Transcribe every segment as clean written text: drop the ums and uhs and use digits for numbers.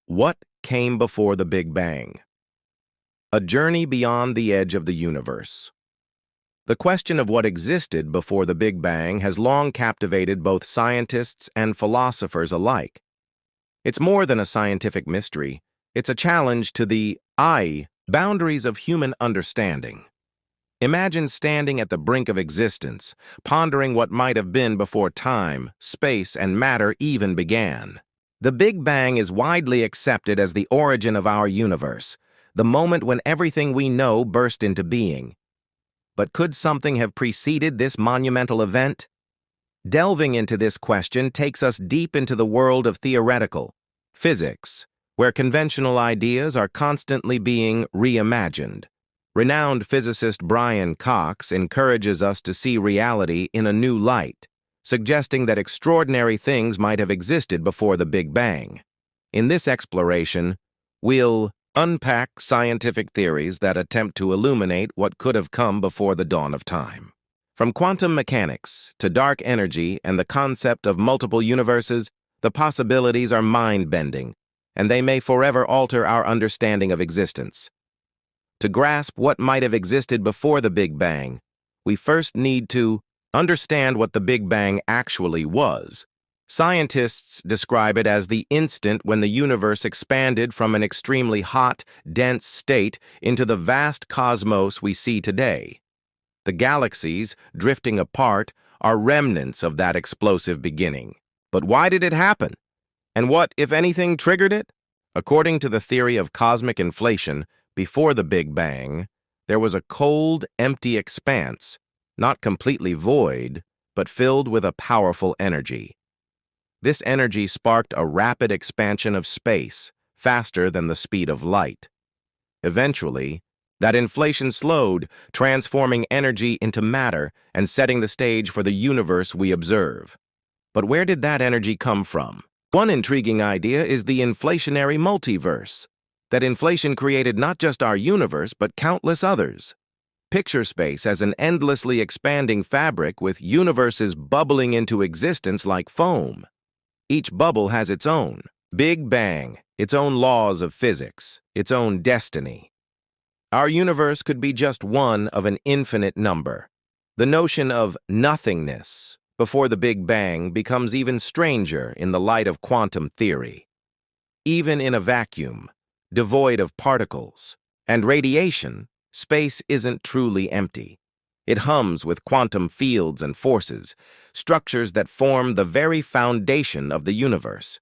What came before the Big Bang? A journey beyond the edge of the universe. The question of what existed before the Big Bang has long captivated both scientists and philosophers alike. It's more than a scientific mystery. It's a challenge to the boundaries of human understanding. Imagine standing at the brink of existence, pondering what might have been before time, space, and matter even began. The Big Bang is widely accepted as the origin of our universe, the moment when everything we know burst into being. But could something have preceded this monumental event? Delving into this question takes us deep into the world of theoretical physics, where conventional ideas are constantly being reimagined. Renowned physicist Brian Cox encourages us to see reality in a new light, suggesting that extraordinary things might have existed before the Big Bang. In this exploration, we'll unpack scientific theories that attempt to illuminate what could have come before the dawn of time. From quantum mechanics to dark energy and the concept of multiple universes, the possibilities are mind-bending, and they may forever alter our understanding of existence. To grasp what might have existed before the Big Bang, we first need to understand what the Big Bang actually was. Scientists describe it as the instant when the universe expanded from an extremely hot, dense state into the vast cosmos we see today. The galaxies, drifting apart, are remnants of that explosive beginning. But why did it happen? And what, if anything, triggered it? According to the theory of cosmic inflation, before the Big Bang, there was a cold, empty expanse, not completely void, but filled with a powerful energy. This energy sparked a rapid expansion of space, faster than the speed of light. Eventually, that inflation slowed, transforming energy into matter and setting the stage for the universe we observe. But where did that energy come from? One intriguing idea is the inflationary multiverse, that inflation created not just our universe, but countless others. Picture space as an endlessly expanding fabric with universes bubbling into existence like foam. Each bubble has its own Big Bang, its own laws of physics, its own destiny. Our universe could be just one of an infinite number. The notion of nothingness before the Big Bang becomes even stranger in the light of quantum theory. Even in a vacuum, devoid of particles and radiation, space isn't truly empty. It hums with quantum fields and forces, structures that form the very foundation of the universe.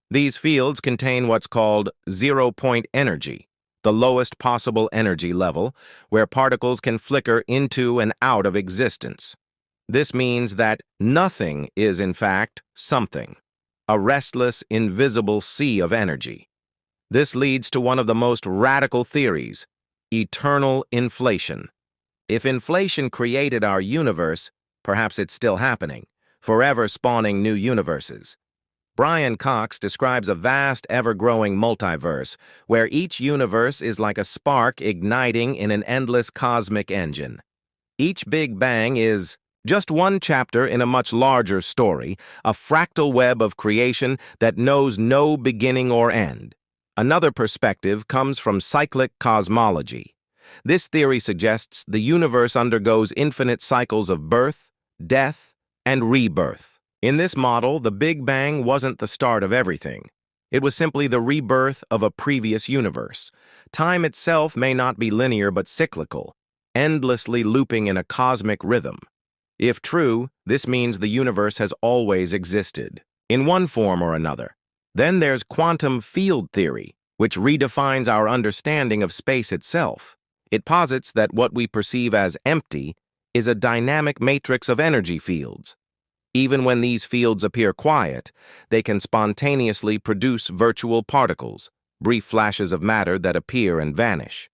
These fields contain what's called zero-point energy, the lowest possible energy level, where particles can flicker into and out of existence. This means that nothing is, in fact, something, a restless, invisible sea of energy. This leads to one of the most radical theories, eternal inflation. If inflation created our universe, perhaps it's still happening, forever spawning new universes. Brian Cox describes a vast, ever-growing multiverse, where each universe is like a spark igniting in an endless cosmic engine. Each Big Bang is just one chapter in a much larger story, a fractal web of creation that knows no beginning or end. Another perspective comes from cyclic cosmology. This theory suggests the universe undergoes infinite cycles of birth, death, and rebirth. In this model, the Big Bang wasn't the start of everything. It was simply the rebirth of a previous universe. Time itself may not be linear but cyclical, endlessly looping in a cosmic rhythm. If true, this means the universe has always existed, in one form or another. Then there's quantum field theory, which redefines our understanding of space itself. It posits that what we perceive as empty is a dynamic matrix of energy fields. Even when these fields appear quiet, they can spontaneously produce virtual particles, brief flashes of matter that appear and vanish.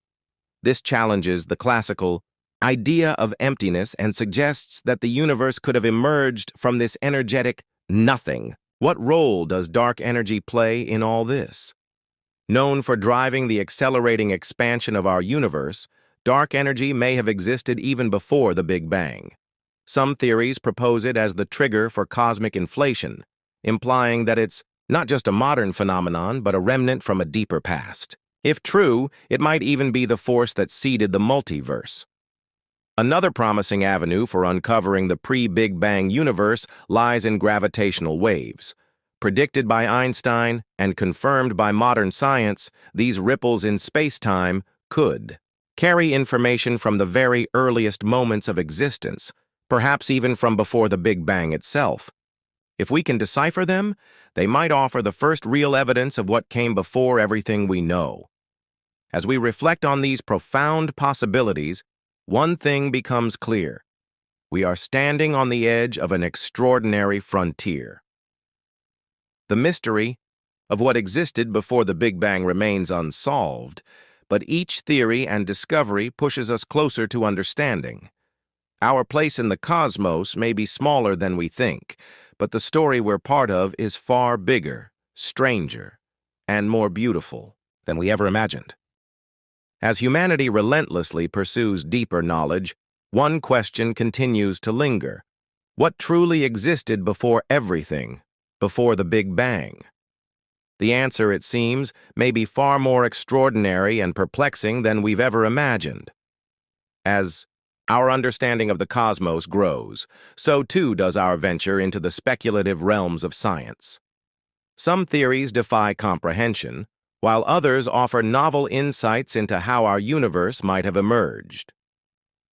This challenges the classical idea of emptiness and suggests that the universe could have emerged from this energetic nothing. What role does dark energy play in all this? Known for driving the accelerating expansion of our universe, dark energy may have existed even before the Big Bang. Some theories propose it as the trigger for cosmic inflation, implying that it's not just a modern phenomenon, but a remnant from a deeper past. If true, it might even be the force that seeded the multiverse. Another promising avenue for uncovering the pre-Big Bang universe lies in gravitational waves. Predicted by Einstein and confirmed by modern science, these ripples in space-time could carry information from the very earliest moments of existence, perhaps even from before the Big Bang itself. If we can decipher them, they might offer the first real evidence of what came before everything we know. As we reflect on these profound possibilities, one thing becomes clear. We are standing on the edge of an extraordinary frontier. The mystery of what existed before the Big Bang remains unsolved, but each theory and discovery pushes us closer to understanding. Our place in the cosmos may be smaller than we think, but the story we're part of is far bigger, stranger, and more beautiful than we ever imagined. As humanity relentlessly pursues deeper knowledge, one question continues to linger. What truly existed before everything, before the Big Bang? The answer, it seems, may be far more extraordinary and perplexing than we've ever imagined. As our understanding of the cosmos grows, so too does our venture into the speculative realms of science. Some theories defy comprehension, while others offer novel insights into how our universe might have emerged.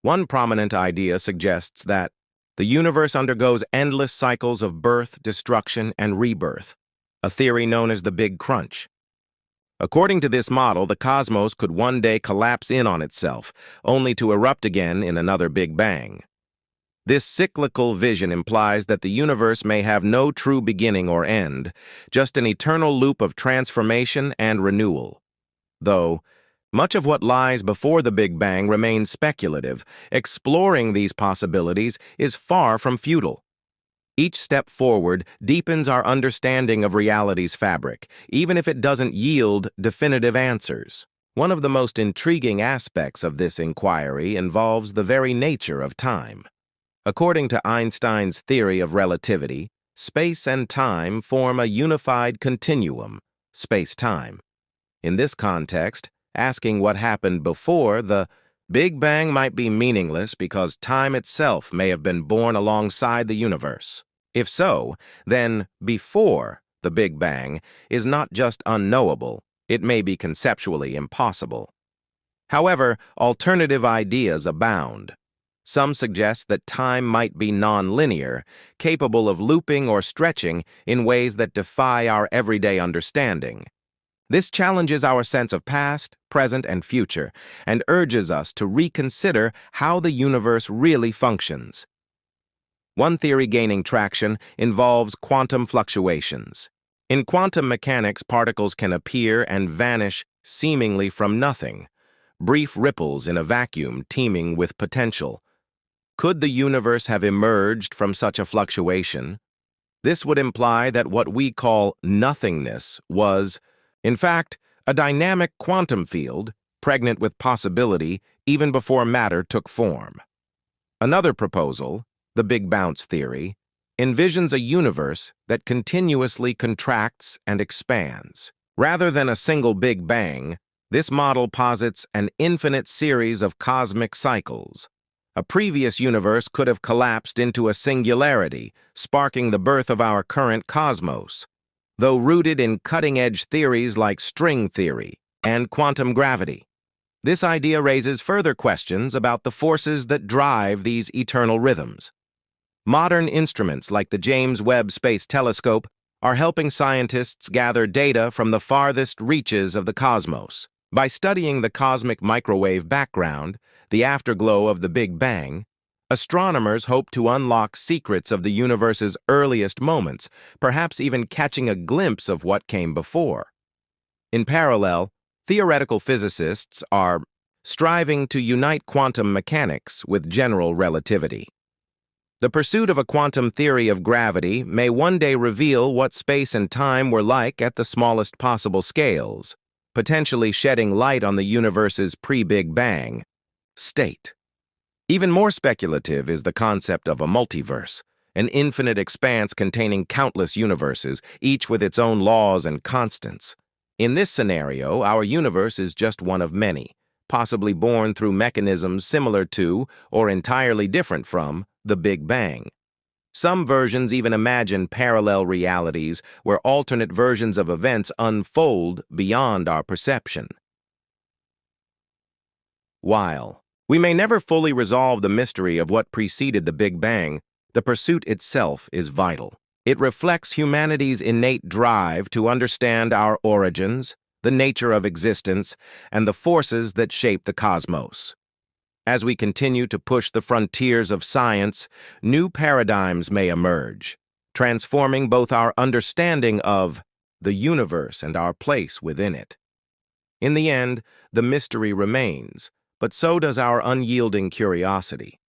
One prominent idea suggests that the universe undergoes endless cycles of birth, destruction, and rebirth, a theory known as the Big Crunch. According to this model, the cosmos could one day collapse in on itself, only to erupt again in another Big Bang. This cyclical vision implies that the universe may have no true beginning or end, just an eternal loop of transformation and renewal. Though, much of what lies before the Big Bang remains speculative, exploring these possibilities is far from futile. Each step forward deepens our understanding of reality's fabric, even if it doesn't yield definitive answers. One of the most intriguing aspects of this inquiry involves the very nature of time. According to Einstein's theory of relativity, space and time form a unified continuum, space-time. In this context, asking what happened before the Big Bang might be meaningless because time itself may have been born alongside the universe. If so, then before the Big Bang is not just unknowable, it may be conceptually impossible. However, alternative ideas abound. Some suggest that time might be nonlinear, capable of looping or stretching in ways that defy our everyday understanding. This challenges our sense of past, present, and future, and urges us to reconsider how the universe really functions. One theory gaining traction involves quantum fluctuations. In quantum mechanics, particles can appear and vanish seemingly from nothing, brief ripples in a vacuum teeming with potential. Could the universe have emerged from such a fluctuation? This would imply that what we call nothingness was, in fact, a dynamic quantum field, pregnant with possibility even before matter took form. Another proposal, the Big Bounce theory, envisions a universe that continuously contracts and expands. Rather than a single Big Bang, this model posits an infinite series of cosmic cycles. A previous universe could have collapsed into a singularity, sparking the birth of our current cosmos. Though rooted in cutting-edge theories like string theory and quantum gravity, this idea raises further questions about the forces that drive these eternal rhythms. Modern instruments like the James Webb Space Telescope are helping scientists gather data from the farthest reaches of the cosmos. By studying the cosmic microwave background, the afterglow of the Big Bang, astronomers hope to unlock secrets of the universe's earliest moments, perhaps even catching a glimpse of what came before. In parallel, theoretical physicists are striving to unite quantum mechanics with general relativity. The pursuit of a quantum theory of gravity may one day reveal what space and time were like at the smallest possible scales, potentially shedding light on the universe's pre-Big Bang state. Even more speculative is the concept of a multiverse, an infinite expanse containing countless universes, each with its own laws and constants. In this scenario, our universe is just one of many, possibly born through mechanisms similar to, or entirely different from, the Big Bang. Some versions even imagine parallel realities where alternate versions of events unfold beyond our perception. While we may never fully resolve the mystery of what preceded the Big Bang, the pursuit itself is vital. It reflects humanity's innate drive to understand our origins, the nature of existence, and the forces that shape the cosmos. As we continue to push the frontiers of science, new paradigms may emerge, transforming both our understanding of the universe and our place within it. In the end, the mystery remains, but so does our unyielding curiosity.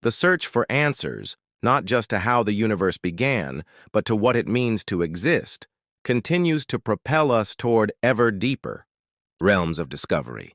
The search for answers, not just to how the universe began, but to what it means to exist, continues to propel us toward ever deeper realms of discovery.